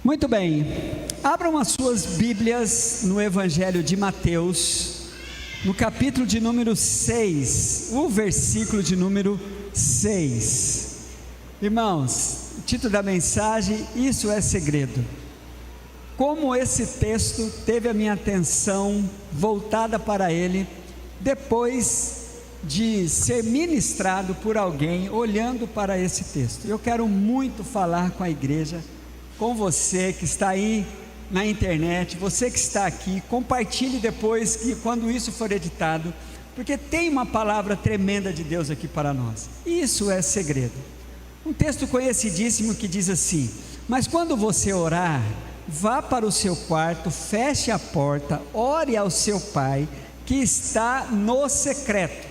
Muito bem, abram as suas Bíblias no Evangelho de Mateus, no capítulo de número 6, o versículo de número 6. Irmãos, o título da mensagem: Isso é segredo. Como esse texto teve a minha atenção voltada para ele, depois de ser ministrado por alguém olhando para esse texto. Eu quero muito falar com a igreja, com você que está aí na internet, você que está aqui. Compartilhe depois, que quando isso for editado, porque tem uma palavra tremenda de Deus aqui para nós. Isso é segredo. Um texto conhecidíssimo que diz assim: mas quando você orar, vá para o seu quarto, feche a porta, ore ao seu pai que está no secreto.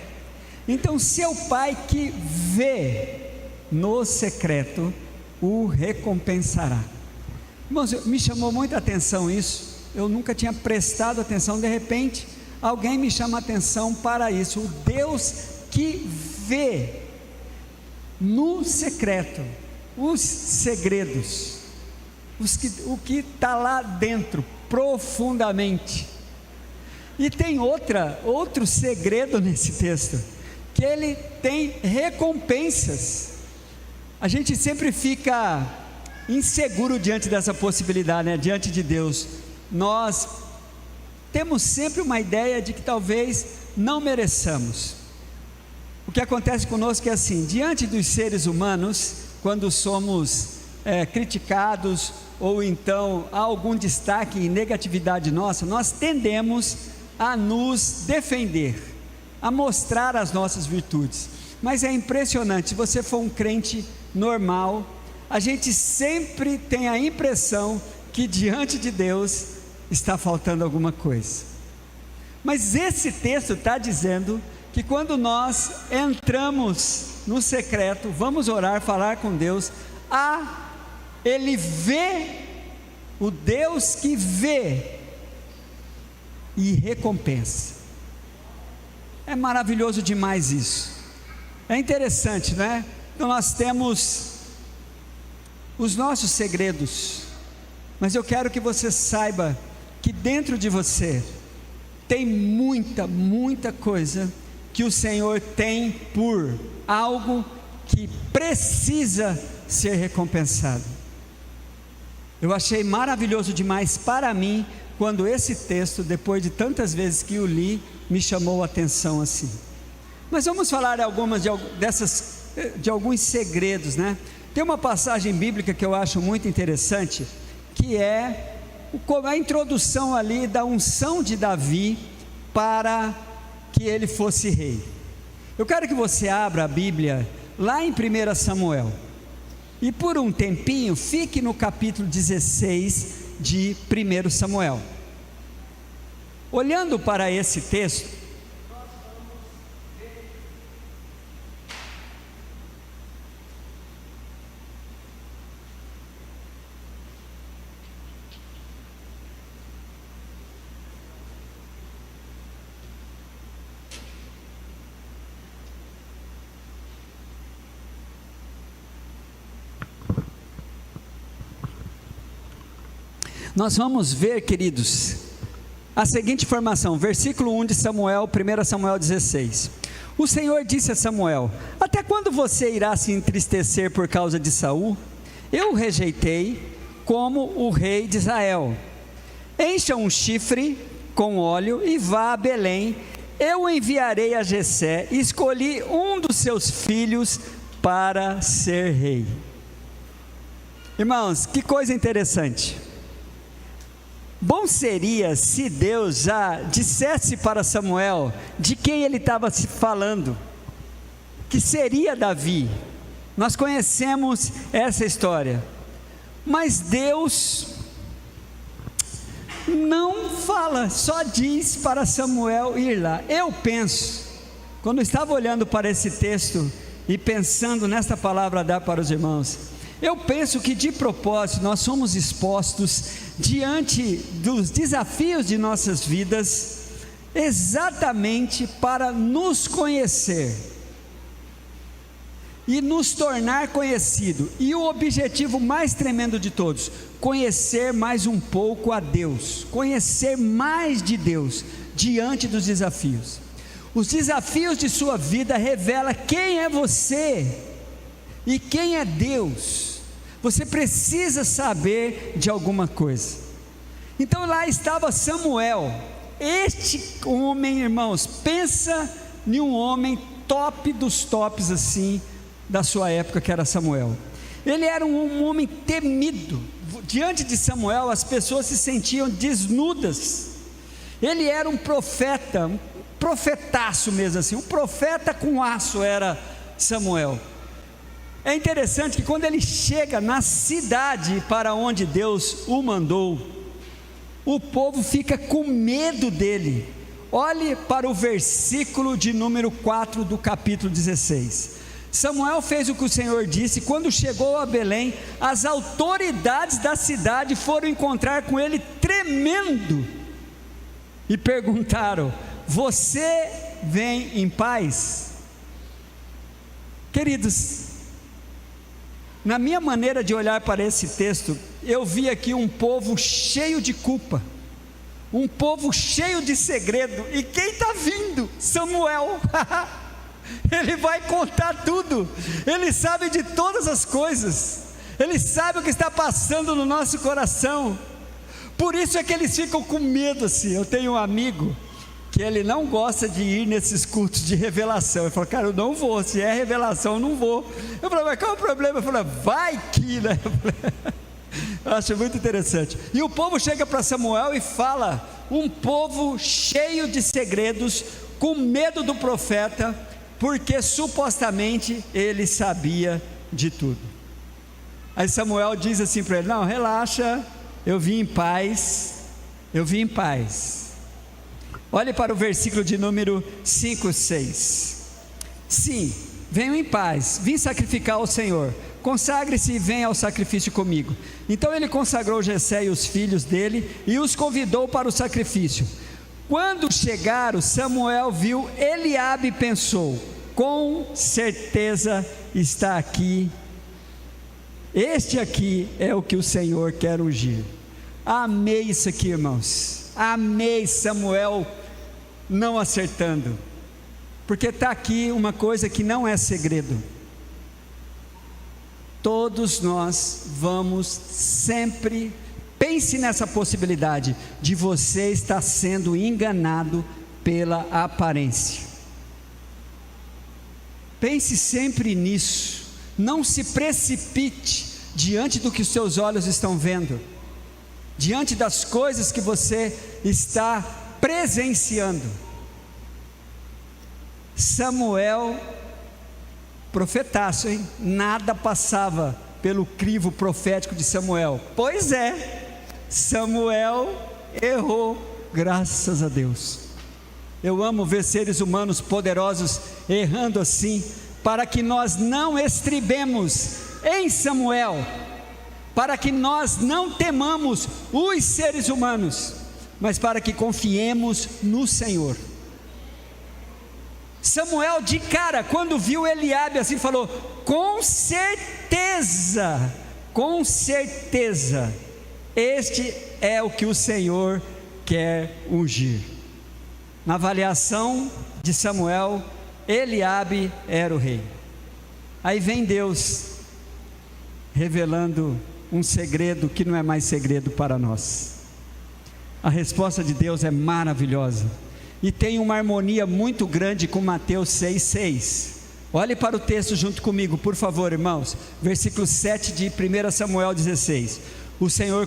Então seu pai que vê no secreto o recompensará. Irmãos, me chamou muita atenção isso. Eu nunca tinha prestado atenção. De repente alguém me chama a atenção para isso. O Deus que vê no secreto os segredos, o que está lá dentro profundamente. E tem outro segredo nesse texto, que ele tem recompensas. A gente sempre fica inseguro diante dessa possibilidade, né? Diante de Deus nós temos sempre uma ideia de que talvez não mereçamos. O que acontece conosco é assim: diante dos seres humanos, quando somos criticados, ou então há algum destaque e negatividade nossa, nós tendemos a nos defender, a mostrar as nossas virtudes. Mas é impressionante, se você for um crente normal, a gente sempre tem a impressão que diante de Deus está faltando alguma coisa. Mas esse texto está dizendo que quando nós entramos no secreto, vamos orar, falar com Deus, Ele vê, o Deus que vê e recompensa. É maravilhoso demais isso. É interessante, né? Então nós temos os nossos segredos, mas eu quero que você saiba que dentro de você tem muita coisa que o Senhor tem por algo que precisa ser recompensado. Eu achei maravilhoso demais para mim, quando esse texto, depois de tantas vezes que o li, me chamou a atenção assim. Mas vamos falar de alguns segredos, né? Tem uma passagem bíblica que eu acho muito interessante, que é a introdução ali da unção de Davi para que ele fosse rei. Eu quero que você abra a Bíblia lá em 1 Samuel, e por um tempinho fique no capítulo 16 de 1 Samuel. Olhando para esse texto, nós vamos ver, queridos, a seguinte informação, versículo 1 de Samuel, 1 Samuel 16. O Senhor disse a Samuel: até quando você irá se entristecer por causa de Saul? Eu o rejeitei como o rei de Israel. Encha um chifre com óleo e vá a Belém. Eu o enviarei a Jessé. Escolhi um dos seus filhos para ser rei. Irmãos, que coisa interessante. Bom seria se Deus já dissesse para Samuel de quem ele estava se falando, que seria Davi. Nós conhecemos essa história, mas Deus não fala, só diz para Samuel ir lá. Eu penso, quando eu estava olhando para esse texto e pensando nesta palavra a dar para os irmãos, eu penso que de propósito nós somos expostos diante dos desafios de nossas vidas, exatamente para nos conhecer. e nos tornar conhecido. E o objetivo mais tremendo de todos: conhecer mais um pouco a Deus, conhecer mais de Deus diante dos desafios. Os desafios de sua vida revelam quem é você e quem é Deus. Você precisa saber de alguma coisa. Então lá estava Samuel, este homem, irmãos, pensa em um homem top dos tops assim, da sua época, que era Samuel. Ele era um homem temido. Diante de Samuel as pessoas se sentiam desnudas. Ele era um profeta, um profetaço mesmo assim, um profeta com aço era Samuel. É interessante que quando ele chega na cidade para onde Deus o mandou, o povo fica com medo dele. Olhe para o versículo de número 4 do capítulo 16. Samuel fez o que o Senhor disse. Quando chegou a Belém, as autoridades da cidade foram encontrar com ele tremendo e perguntaram: você vem em paz? Queridos, na minha maneira de olhar para esse texto, eu vi aqui um povo cheio de culpa, um povo cheio de segredo. E quem está vindo? Samuel. Ele vai contar tudo. Ele sabe de todas as coisas. Ele sabe o que está passando no nosso coração. Por isso é que eles ficam com medo assim. Eu tenho um amigo que ele não gosta de ir nesses cultos de revelação. Ele falou: cara, eu não vou, se é revelação eu não vou. Eu falei: mas qual é o problema? Ele falou: vai que, né? Eu acho muito interessante. E o povo chega para Samuel e fala, um povo cheio de segredos, com medo do profeta, porque supostamente ele sabia de tudo. Aí Samuel diz assim para ele: não, relaxa, eu vim em paz, eu vim em paz. Olhe para o versículo de número 5, 6. Sim, venho em paz, vim sacrificar ao Senhor. Consagre-se e venha ao sacrifício comigo. Então ele consagrou Jessé e os filhos dele e os convidou para o sacrifício. Quando chegaram, Samuel viu Eliabe e pensou: com certeza está aqui, este aqui é o que o Senhor quer ungir. Amei isso aqui, irmãos. Amei Samuel não acertando, porque está aqui uma coisa que não é segredo. Todos nós vamos sempre, pense nessa possibilidade de você estar sendo enganado pela aparência. Pense sempre nisso. Não se precipite diante do que os seus olhos estão vendo, diante das coisas que você está presenciando. Samuel, profetaço, hein? Nada passava pelo crivo profético de Samuel. Pois é, Samuel errou, graças a Deus. Eu amo ver seres humanos poderosos errando assim, para que nós não estribemos em Samuel, para que nós não temamos os seres humanos, mas para que confiemos no Senhor. Samuel de cara, quando viu Eliabe assim, falou: com certeza, este é o que o Senhor quer ungir. Na avaliação de Samuel, Eliabe era o rei. Aí vem Deus revelando um segredo que não é mais segredo para nós. A resposta de Deus é maravilhosa e tem uma harmonia muito grande com Mateus 6,6. Olhe para o texto junto comigo, por favor, irmãos. Versículo 7 de 1 Samuel 16. O Senhor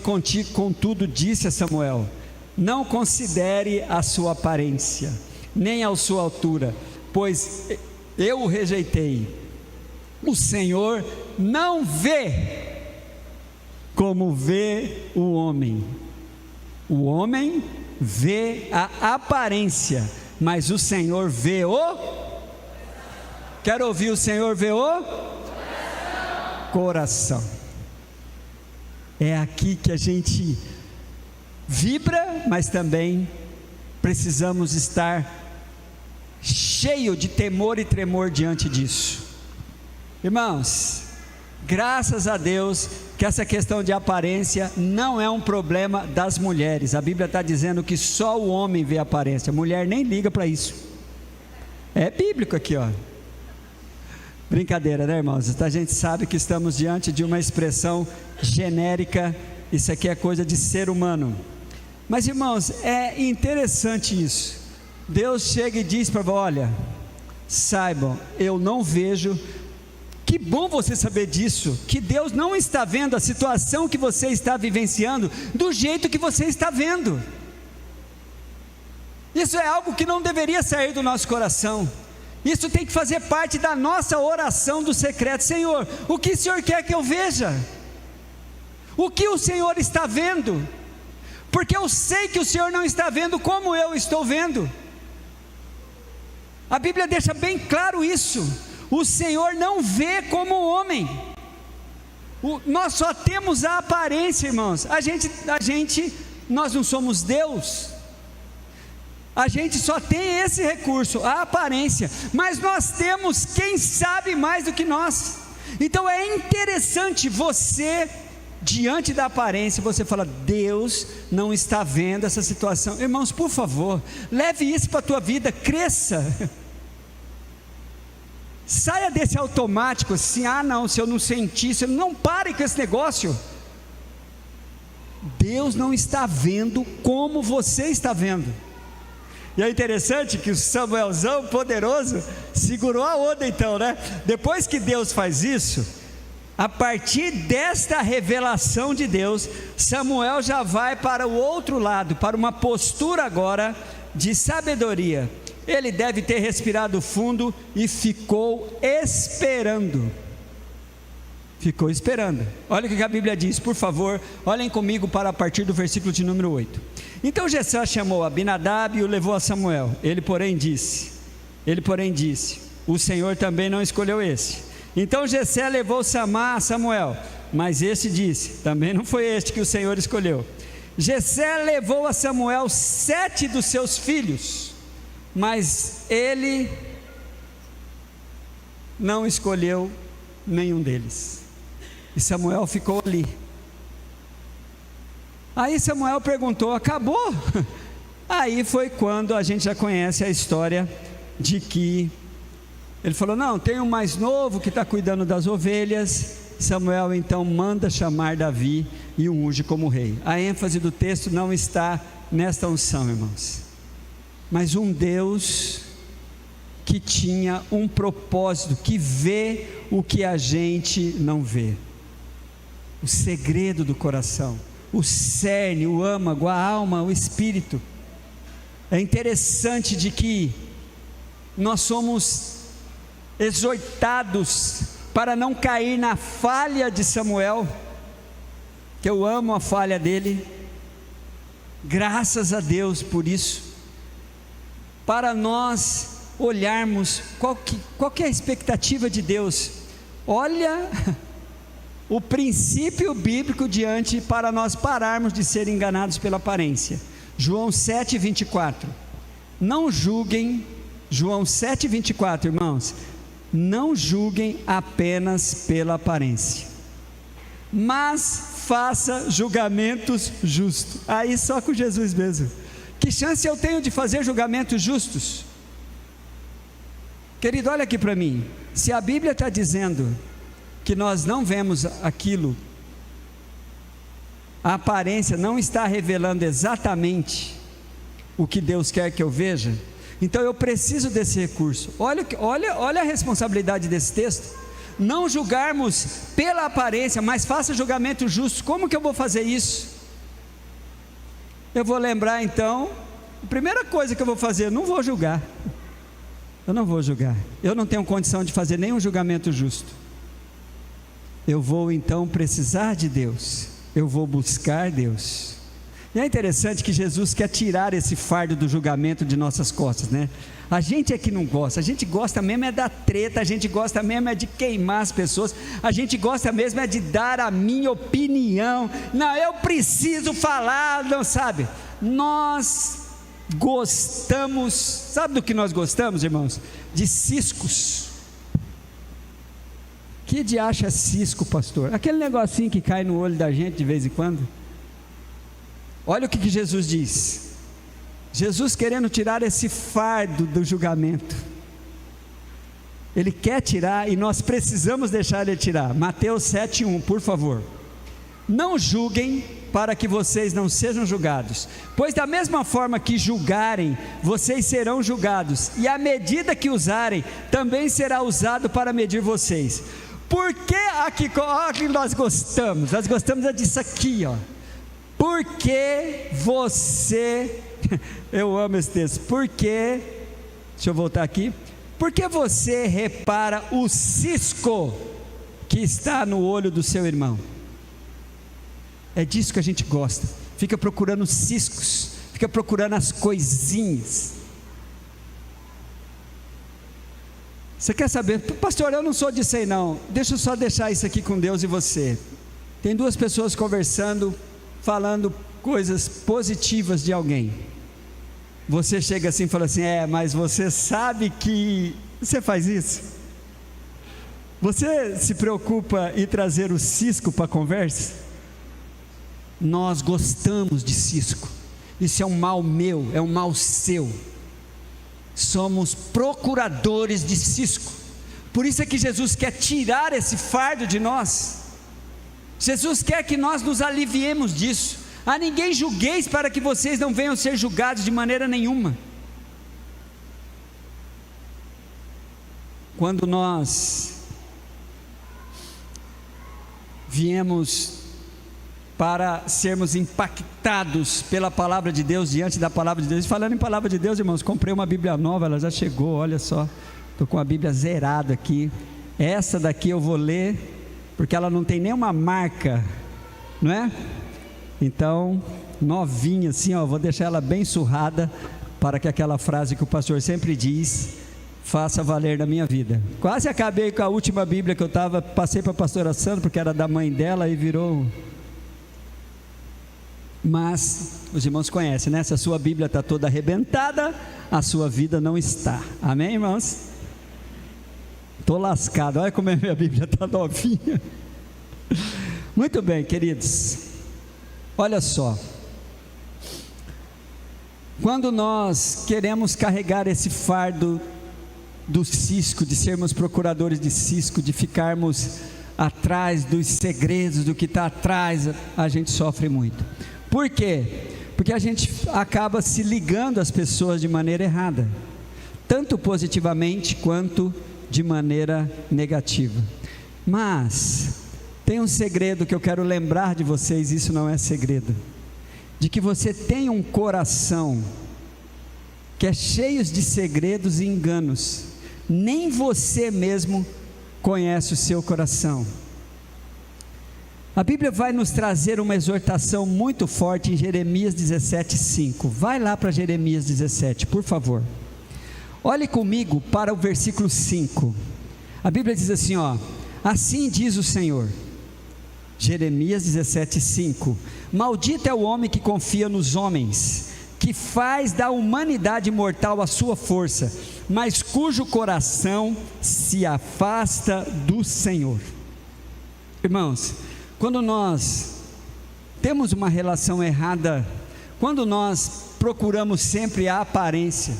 contudo disse a Samuel: não considere a sua aparência, nem a sua altura, pois eu o rejeitei. O Senhor não vê como vê o homem. O homem vê a aparência, mas o Senhor vê o... Quero ouvir: o Senhor vê o coração. É aqui que a gente vibra, mas também precisamos estar cheio de temor e tremor diante disso. Irmãos, graças a Deus que essa questão de aparência não é um problema das mulheres. A Bíblia está dizendo que só o homem vê aparência, a mulher nem liga para isso. É bíblico aqui, ó. Brincadeira, né, irmãos? A gente sabe que estamos diante de uma expressão genérica, isso aqui é coisa de ser humano. Mas, irmãos, é interessante isso. Deus chega e diz para você: olha, saibam, eu não vejo. Que bom você saber disso, que Deus não está vendo a situação que você está vivenciando do jeito que você está vendo. Isso é algo que não deveria sair do nosso coração. Isso tem que fazer parte da nossa oração do secreto. Senhor, o que o Senhor quer que eu veja? O que o Senhor está vendo? Porque eu sei que o Senhor não está vendo como eu estou vendo. A Bíblia deixa bem claro isso. O Senhor não vê como o homem. Nós só temos a aparência, irmãos. Nós não somos Deus. A gente só tem esse recurso, a aparência. Mas nós temos quem sabe mais do que nós. Então é interessante você, diante da aparência, você fala: Deus não está vendo essa situação. Irmãos, por favor, leve isso para a tua vida, cresça. Saia desse automático assim: ah não, se eu não sentir, se eu não, pare com esse negócio. Deus não está vendo como você está vendo. E é interessante que o Samuelzão poderoso segurou a onda então, né? Depois que Deus faz isso, a partir desta revelação de Deus, Samuel já vai para o outro lado, para uma postura agora de sabedoria. Ele deve ter respirado fundo e ficou esperando. Ficou esperando. Olha o que a Bíblia diz, por favor, olhem comigo para a partir do versículo de número 8. Então Jessé chamou Abinadab e o levou a Samuel. Ele porém disse, o Senhor também não escolheu esse. Então Jessé levou Samá a Samuel, mas este disse, também não foi este que o Senhor escolheu. Jessé levou a Samuel 7 dos seus filhos, mas ele não escolheu nenhum deles. E Samuel ficou ali. Aí Samuel perguntou: acabou? Aí foi quando a gente já conhece a história de que ele falou: não, tem um mais novo que está cuidando das ovelhas. Samuel então manda chamar Davi e o unge como rei. A ênfase do texto não está nesta unção, irmãos, mas um Deus que tinha um propósito, que vê o que a gente não vê, o segredo do coração, o cerne, o âmago, a alma, o espírito. É interessante de que nós somos exortados para não cair na falha de Samuel, que eu amo a falha dele, graças a Deus por isso, para nós olharmos qual que é a expectativa de Deus. Olha o princípio bíblico diante, para nós pararmos de ser enganados pela aparência. João 7:24, não julguem, João 7:24, irmãos, não julguem apenas pela aparência, mas faça julgamentos justos. Aí só com Jesus mesmo. Que chance eu tenho de fazer julgamentos justos? Querido, olha aqui para mim. Se a Bíblia está dizendo que nós não vemos aquilo, a aparência não está revelando exatamente o que Deus quer que eu veja, então eu preciso desse recurso. Olha a responsabilidade desse texto. Não julgarmos pela aparência, mas faça julgamento justo. Como que eu vou fazer isso? Eu vou lembrar então, a primeira coisa que eu vou fazer, eu não vou julgar. Eu não vou julgar. Eu não tenho condição de fazer nenhum julgamento justo. Eu vou então precisar de Deus. Eu vou buscar Deus. E é interessante que Jesus quer tirar esse fardo do julgamento de nossas costas, né? A gente é que não gosta, a gente gosta mesmo é da treta, a gente gosta mesmo é de queimar as pessoas, a gente gosta mesmo é de dar a minha opinião. Não, eu preciso falar, não sabe? Nós gostamos, sabe do que nós gostamos, irmãos? De ciscos. Que de acha cisco, pastor? Aquele negocinho que cai no olho da gente de vez em quando. Olha o que Jesus diz. Jesus querendo tirar esse fardo do julgamento. Ele quer tirar e nós precisamos deixar ele tirar. Mateus 7:1, por favor. Não julguem para que vocês não sejam julgados, pois da mesma forma que julgarem, vocês serão julgados, e a medida que usarem, também será usado para medir vocês. Por que aqui nós gostamos? Nós gostamos disso aqui, ó. Porque você, eu amo esse texto, porque, deixa eu voltar aqui, porque você repara o cisco que está no olho do seu irmão. É disso que a gente gosta, fica procurando ciscos, fica procurando as coisinhas. Você quer saber, pastor, eu não sou disso aí não, deixa eu só deixar isso aqui com Deus e você. Tem duas pessoas conversando, falando coisas positivas de alguém. Você chega assim e fala assim, mas você sabe que você faz isso? Você se preocupa em trazer o cisco para a conversa? Nós gostamos de cisco, isso é um mal meu, é um mal seu, somos procuradores de cisco, por isso é que Jesus quer tirar esse fardo de nós, Jesus quer que nós nos aliviemos disso. A ninguém julgueis para que vocês não venham ser julgados de maneira nenhuma. Quando nós viemos para sermos impactados pela palavra de Deus, diante da palavra de Deus, falando em palavra de Deus, irmãos, comprei uma Bíblia nova, ela já chegou, olha só, estou com a Bíblia zerada aqui, essa daqui eu vou ler, porque ela não tem nenhuma marca, não é? Então, novinha assim, ó, vou deixar ela bem surrada, para que aquela frase que o pastor sempre diz, faça valer na minha vida. Quase acabei com a última Bíblia que eu estava, passei para a pastora Sandra, porque era da mãe dela, e virou... Mas, os irmãos conhecem, né? Se a sua Bíblia está toda arrebentada, a sua vida não está, amém, irmãos? Estou lascado, olha como a minha Bíblia está novinha. Muito bem, queridos, olha só, quando nós queremos carregar esse fardo do cisco, de sermos procuradores de cisco, de ficarmos atrás dos segredos, do que está atrás, a gente sofre muito. Por quê? Porque a gente acaba se ligando às pessoas de maneira errada, tanto positivamente quanto de maneira negativa. Mas tem um segredo que eu quero lembrar de vocês, isso não é segredo, de que você tem um coração que é cheio de segredos e enganos. Nem você mesmo conhece o seu coração. A Bíblia vai nos trazer uma exortação muito forte em Jeremias 17:5. Vai lá para Jeremias 17, por favor. Olhe comigo para o versículo 5. A Bíblia diz assim, ó: assim diz o Senhor. Jeremias 17:5. Maldito é o homem que confia nos homens, que faz da humanidade mortal a sua força, mas cujo coração se afasta do Senhor. Irmãos, quando nós temos uma relação errada, quando nós procuramos sempre a aparência,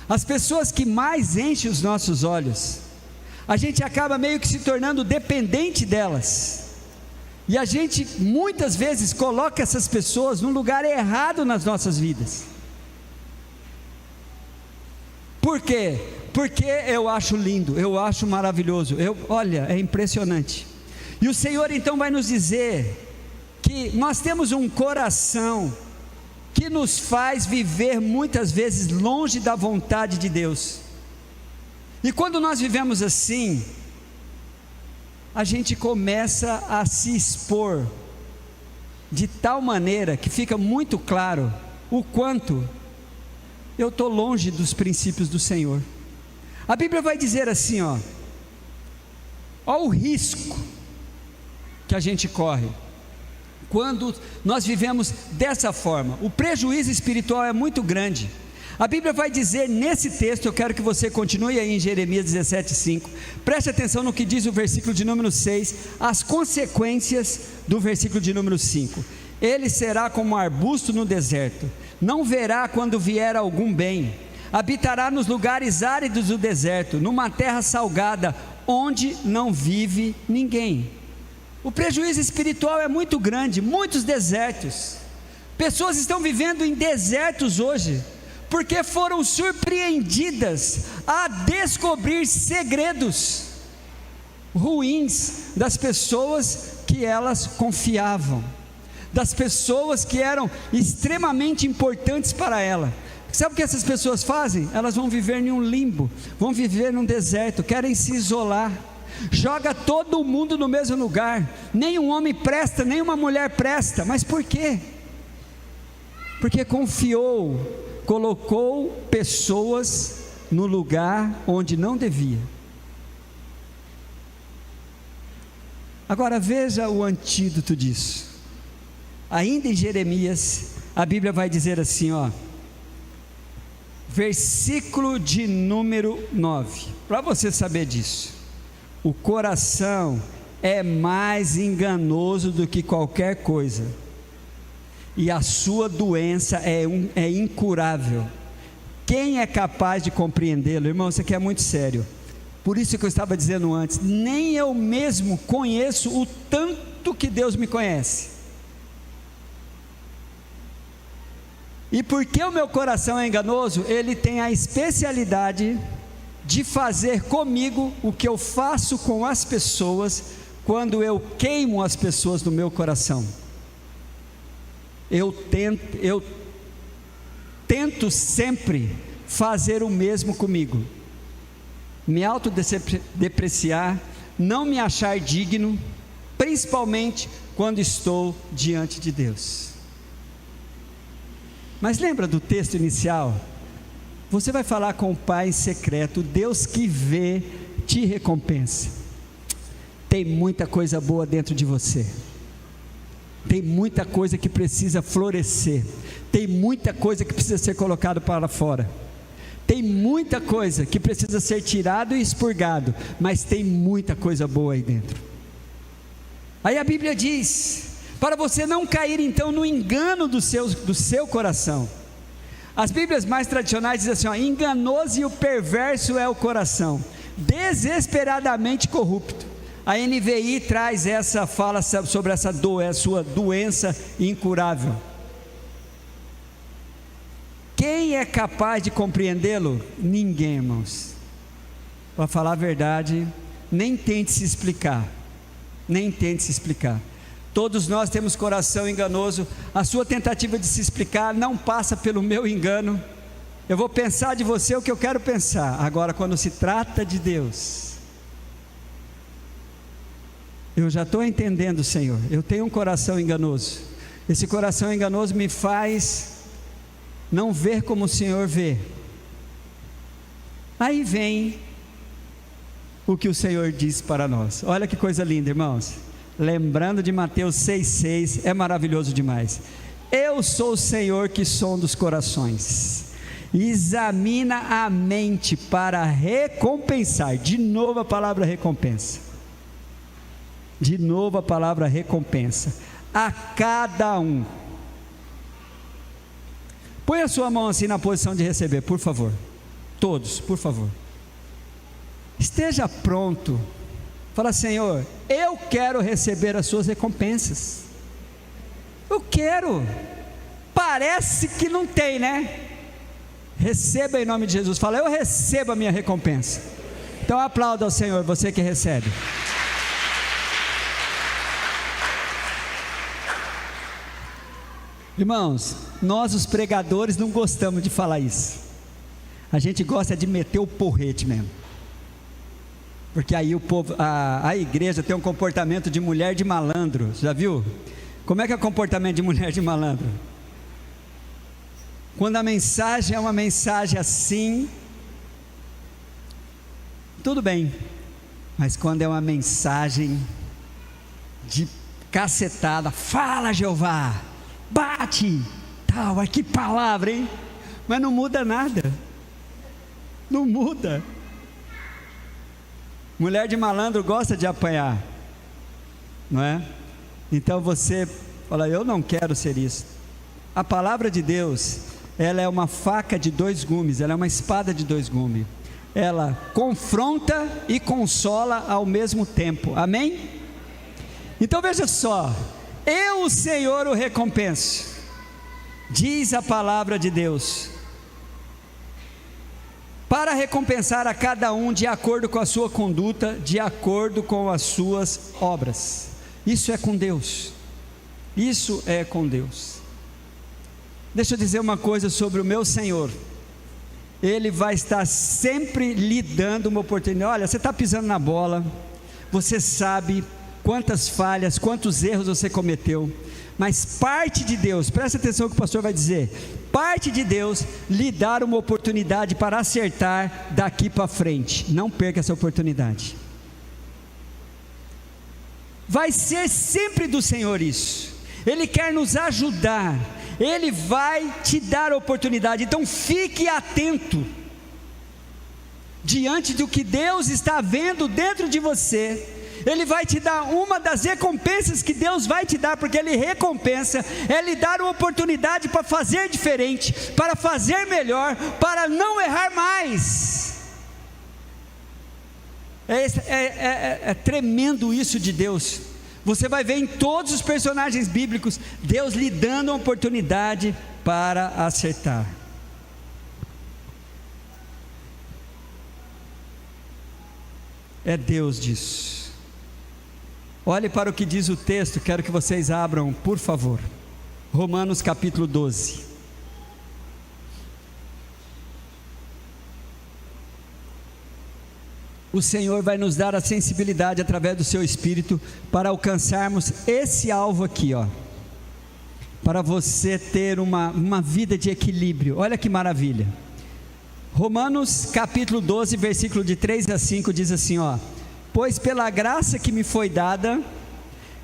as pessoas que mais enchem os nossos olhos, a gente acaba meio que se tornando dependente delas, e a gente muitas vezes coloca essas pessoas num lugar errado nas nossas vidas. Por quê? Porque eu acho lindo, eu acho maravilhoso, olha, é impressionante. E o Senhor então vai nos dizer que nós temos um coração que nos faz viver muitas vezes longe da vontade de Deus. E quando nós vivemos assim, a gente começa a se expor de tal maneira que fica muito claro o quanto eu estou longe dos princípios do Senhor. A Bíblia vai dizer assim, ó o risco que a gente corre quando nós vivemos dessa forma. O prejuízo espiritual é muito grande. A Bíblia vai dizer nesse texto, eu quero que você continue aí em Jeremias 17:5, preste atenção no que diz o versículo de número 6, as consequências do versículo de número 5. Ele será como um arbusto no deserto, não verá quando vier algum bem, habitará nos lugares áridos do deserto, numa terra salgada, onde não vive ninguém. O prejuízo espiritual é muito grande, muitos desertos, pessoas estão vivendo em desertos hoje, porque foram surpreendidas a descobrir segredos ruins das pessoas que elas confiavam, das pessoas que eram extremamente importantes para ela. Sabe o que essas pessoas fazem? Elas vão viver em um limbo, vão viver num deserto, querem se isolar, joga todo mundo no mesmo lugar, nem um homem presta, nem uma mulher presta. Mas por quê? Porque colocou pessoas no lugar onde não devia. Agora veja o antídoto disso. Ainda em Jeremias, a Bíblia vai dizer assim, versículo de número 9, para você saber disso: o coração é mais enganoso do que qualquer coisa, e a sua doença é incurável. Quem é capaz de compreendê-lo? Irmão, isso aqui é muito sério. Por isso que eu estava dizendo antes, nem eu mesmo conheço o tanto que Deus me conhece. E porque o meu coração é enganoso, ele tem a especialidade de fazer comigo o que eu faço com as pessoas, quando eu queimo as pessoas do meu coração. Eu tento sempre fazer o mesmo comigo, me autodepreciar, não me achar digno, principalmente quando estou diante de Deus. Mas lembra do texto inicial? Você vai falar com o Pai em secreto, Deus que vê te recompensa. Tem muita coisa boa dentro de você, tem muita coisa que precisa florescer, tem muita coisa que precisa ser colocado para fora, tem muita coisa que precisa ser tirado e expurgado, mas tem muita coisa boa aí dentro. Aí a Bíblia diz, para você não cair então no engano do seu coração. As Bíblias mais tradicionais dizem assim, enganoso e o perverso é o coração, desesperadamente corrupto. A NVI traz essa fala sobre essa sua doença incurável. Quem é capaz de compreendê-lo? Ninguém, irmãos. Para falar a verdade, nem tente se explicar. Nem tente se explicar. Todos nós temos coração enganoso. A sua tentativa de se explicar não passa pelo meu engano. Eu vou pensar de você o que eu quero pensar. Agora, quando se trata de Deus, eu já estou entendendo, Senhor, eu tenho um coração enganoso. Esse coração enganoso me faz não ver como o Senhor vê. Aí vem o que o Senhor diz para nós. Olha que coisa linda, irmãos. Lembrando de Mateus 6,6, é maravilhoso demais. Eu sou o Senhor que sonda os corações, examina a mente para recompensar. De novo a palavra recompensa. De novo a palavra recompensa. A cada um. Põe a sua mão assim na posição de receber, por favor. Todos, por favor. Esteja pronto. Fala, Senhor, eu quero receber as suas recompensas. Eu quero. Parece que não tem, né? Receba em nome de Jesus. Fala, eu recebo a minha recompensa. Então aplauda ao Senhor, você que recebe. Irmãos, nós os pregadores não gostamos de falar isso. A gente gosta de meter o porrete mesmo. Porque aí o povo, a igreja tem um comportamento de mulher de malandro. Já viu? Como é que é o comportamento de mulher de malandro? Quando a mensagem é uma mensagem assim, tudo bem. Mas quando é uma mensagem de cacetada, fala Jeová, bate, tal, que palavra, hein? mas não muda nada, não muda. Mulher de malandro gosta de apanhar, não é? Então você fala, eu não quero ser isso. A palavra de Deus, ela é uma faca de dois gumes, ela é uma espada de dois gumes, ela confronta e consola ao mesmo tempo, amém? Então veja só, eu, o Senhor, o recompenso, diz a palavra de Deus, para recompensar a cada um de acordo com a sua conduta, de acordo com as suas obras. Isso é com Deus, isso é com Deus. Deixa eu dizer uma coisa sobre o meu Senhor, Ele vai estar sempre lhe dando uma oportunidade. Olha, você está pisando na bola, você sabe quantas falhas, quantos erros você cometeu, mas parte de Deus, presta atenção no que o pastor vai dizer, parte de Deus lhe dar uma oportunidade para acertar daqui para frente. Não perca essa oportunidade, vai ser sempre do Senhor isso. Ele quer nos ajudar, Ele vai te dar a oportunidade. Então fique atento diante do que Deus está vendo dentro de você. Ele vai te dar uma das recompensas que Deus vai te dar, porque Ele recompensa, é lhe dar uma oportunidade para fazer diferente, para fazer melhor, para não errar mais. É tremendo isso de Deus. Você vai ver em todos os personagens bíblicos, Deus lhe dando uma oportunidade para acertar. É Deus disso. Olhe para o que diz o texto, quero que vocês abram, por favor, Romanos capítulo 12. O Senhor vai nos dar a sensibilidade através do seu Espírito para alcançarmos esse alvo aqui, ó, para você ter uma vida de equilíbrio. Olha que maravilha. Romanos capítulo 12, versículo de 3 a 5 diz assim, ó: pois pela graça que me foi dada,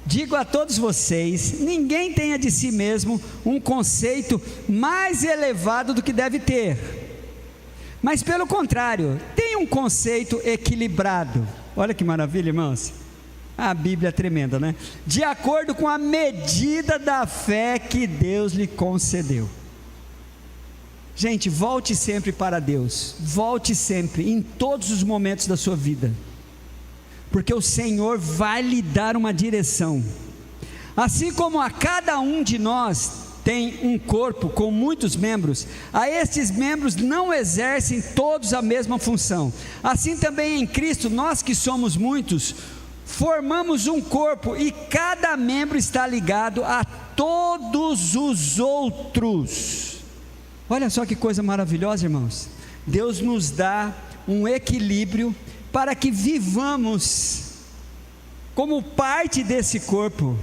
digo a todos vocês, ninguém tenha de si mesmo um conceito mais elevado do que deve ter, mas pelo contrário, tenha um conceito equilibrado. Olha que maravilha, irmãos, a Bíblia é tremenda, né? De acordo com a medida da fé que Deus lhe concedeu. Gente, volte sempre para Deus, volte sempre, em todos os momentos da sua vida, porque o Senhor vai lhe dar uma direção. Assim como a cada um de nós tem um corpo com muitos membros, a estes membros não exercem todos a mesma função. Assim também em Cristo, nós que somos muitos, formamos um corpo e cada membro está ligado a todos os outros. Olha só que coisa maravilhosa, irmãos. Deus nos dá um equilíbrio para que vivamos como parte desse corpo,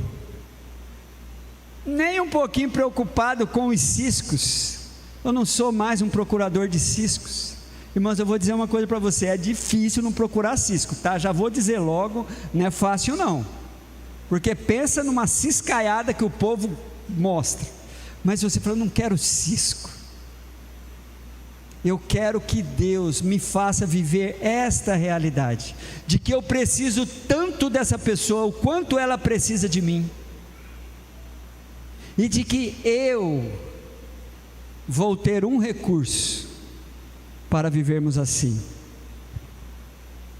nem um pouquinho preocupado com os ciscos. Eu não sou mais um procurador de ciscos, irmãos. Eu vou dizer uma coisa para você, é difícil não procurar cisco, tá? Já vou dizer logo, não é fácil não, porque pensa numa ciscaiada que o povo mostra, mas você fala, eu não quero cisco. Eu quero que Deus me faça viver esta realidade, de que eu preciso tanto dessa pessoa, o quanto ela precisa de mim, e de que eu vou ter um recurso para vivermos assim,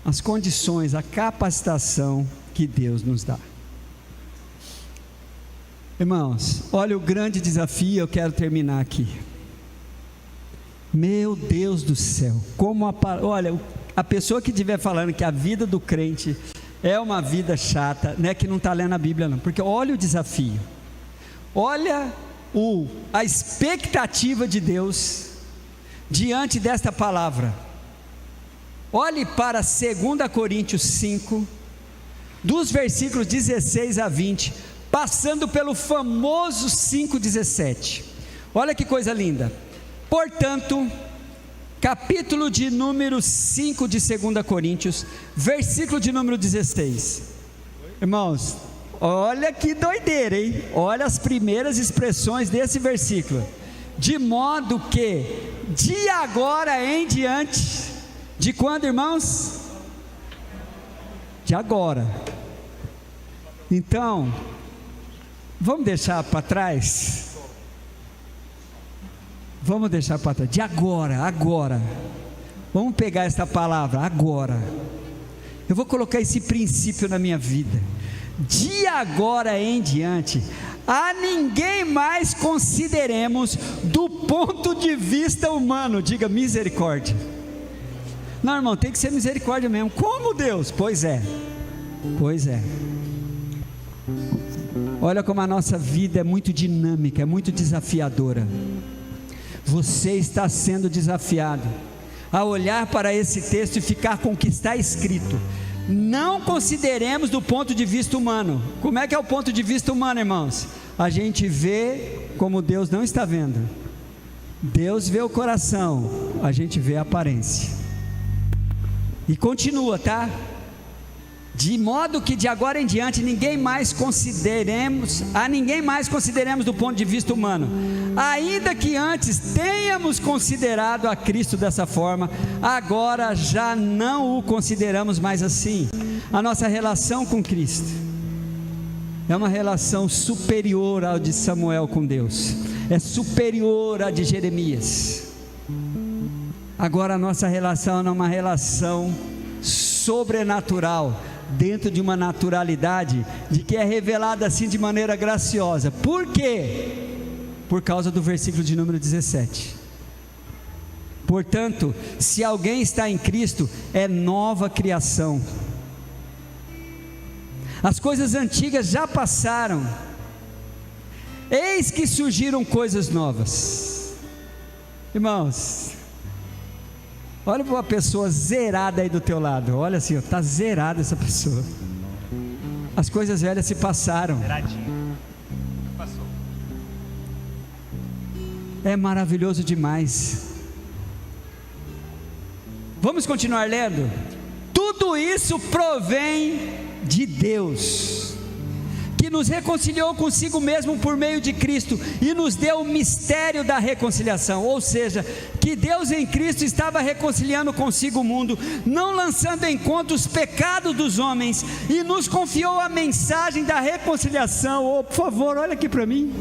as condições, a capacitação que Deus nos dá. Irmãos, olha o grande desafio, eu quero terminar aqui. Meu Deus do céu, olha, a pessoa que estiver falando que a vida do crente é uma vida chata, não é que não está lendo a Bíblia não, porque olha o desafio, olha a expectativa de Deus diante desta palavra. Olhe para 2 Coríntios 5, dos versículos 16 a 20, passando pelo famoso 5,17. Olha que coisa linda. Portanto, capítulo de número 5 de 2 Coríntios, versículo de número 16. Irmãos, olha que doideira, hein? Olha as primeiras expressões desse versículo. de modo que, de agora em diante, de quando, irmãos? De agora. Então, vamos deixar para trás? Vamos deixar para trás, de agora. Vamos pegar esta palavra, agora. Eu vou colocar esse princípio na minha vida. De agora em diante, a ninguém mais consideremos do ponto de vista humano. Diga misericórdia. Não, irmão, tem que ser misericórdia mesmo. Como, Deus? Pois é. Olha como a nossa vida é muito dinâmica, é muito desafiadora. Você está sendo desafiado a olhar para esse texto e ficar com o que está escrito. Não consideremos do ponto de vista humano. Como é que é o ponto de vista humano, irmãos? A gente vê como Deus não está vendo. Deus vê o coração, a gente vê a aparência. E continua, tá? De modo que de agora em diante a ninguém mais consideremos do ponto de vista humano, ainda que antes tenhamos considerado a Cristo dessa forma, agora já não o consideramos mais assim. A nossa relação com Cristo é uma relação superior ao de Samuel com Deus, é superior à de Jeremias. Agora a nossa relação é uma relação sobrenatural, dentro de uma naturalidade de que é revelada assim de maneira graciosa. Por quê? Por causa do versículo de número 17. Portanto, se alguém está em Cristo, é nova criação. As coisas antigas já passaram, eis que surgiram coisas novas. Irmãos, olha para uma pessoa zerada aí do teu lado. Olha assim, está zerada essa pessoa. As coisas velhas se passaram. Zeradinho. Passou. É maravilhoso demais. Vamos continuar lendo? Tudo isso provém de Deus, que nos reconciliou consigo mesmo por meio de Cristo e nos deu o mistério da reconciliação. Ou seja, que Deus em Cristo estava reconciliando consigo o mundo, não lançando em conta os pecados dos homens, e nos confiou a mensagem da reconciliação. Oh, por favor, olha aqui para mim,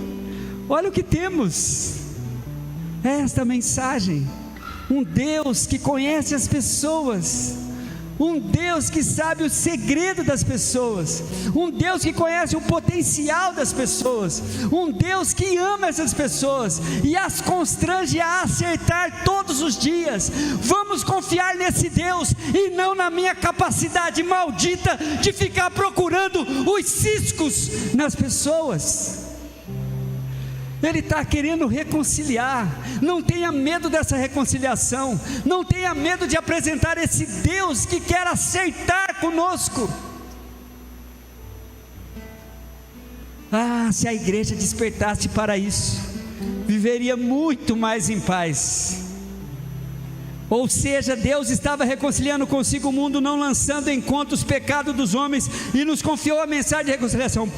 olha o que temos, é esta mensagem. Um Deus que conhece as pessoas, um Deus que sabe o segredo das pessoas, um Deus que conhece o potencial das pessoas, um Deus que ama essas pessoas e as constrange a acertar todos os dias. Vamos confiar nesse Deus e não na minha capacidade maldita de ficar procurando os ciscos nas pessoas. Ele está querendo reconciliar. Não tenha medo dessa reconciliação, não tenha medo de apresentar esse Deus que quer acertar conosco. Se a igreja despertasse para isso, viveria muito mais em paz. Ou seja, Deus estava reconciliando consigo o mundo, não lançando em conta os pecados dos homens, e nos confiou a mensagem de reconciliação.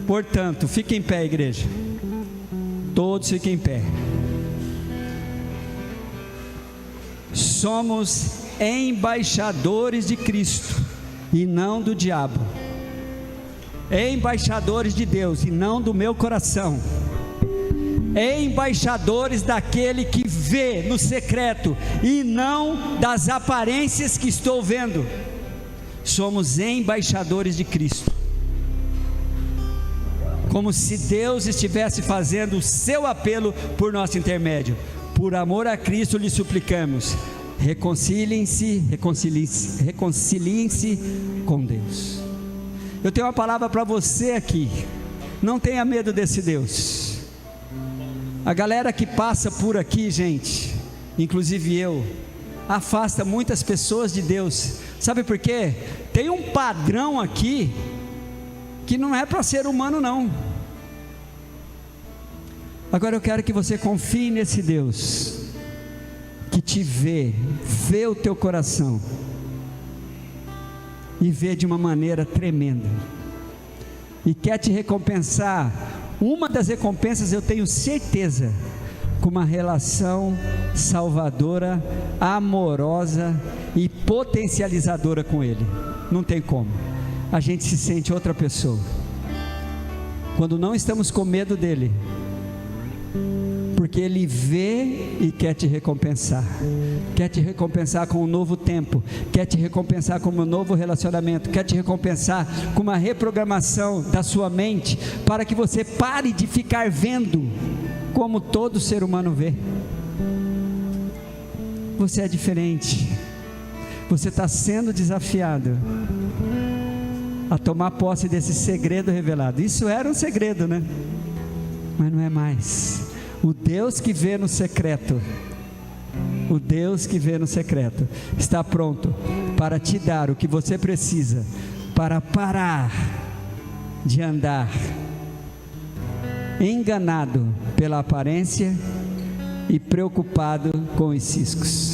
Portanto, fiquem em pé, igreja. Todos fiquem em pé. Somos embaixadores de Cristo e não do diabo. Embaixadores de Deus e não do meu coração. Embaixadores daquele que vê no secreto e não das aparências que estou vendo. Somos embaixadores de Cristo. Como se Deus estivesse fazendo o seu apelo por nosso intermédio. Por amor a Cristo lhe suplicamos, reconciliem-se com Deus. Eu tenho uma palavra para você aqui. Não tenha medo desse Deus. A galera que passa por aqui, gente, inclusive eu, afasta muitas pessoas de Deus. Sabe por quê? Tem um padrão aqui que não é para ser humano, não. Agora eu quero que você confie nesse Deus que te vê o teu coração e vê de uma maneira tremenda, e quer te recompensar Uma das recompensas, eu tenho certeza, com uma relação salvadora, amorosa e potencializadora com Ele. Não tem como. A gente se sente outra pessoa quando não estamos com medo dEle, porque Ele vê e quer te recompensar com um novo tempo, quer te recompensar com um novo relacionamento, quer te recompensar com uma reprogramação da sua mente, para que você pare de ficar vendo como todo ser humano vê. Você é diferente, você está sendo desafiado a tomar posse desse segredo revelado. Isso era um segredo, né? Mas não é mais. O Deus que vê no secreto, o Deus que vê no secreto, está pronto para te dar o que você precisa, para parar de andar enganado pela aparência e preocupado com os ciscos.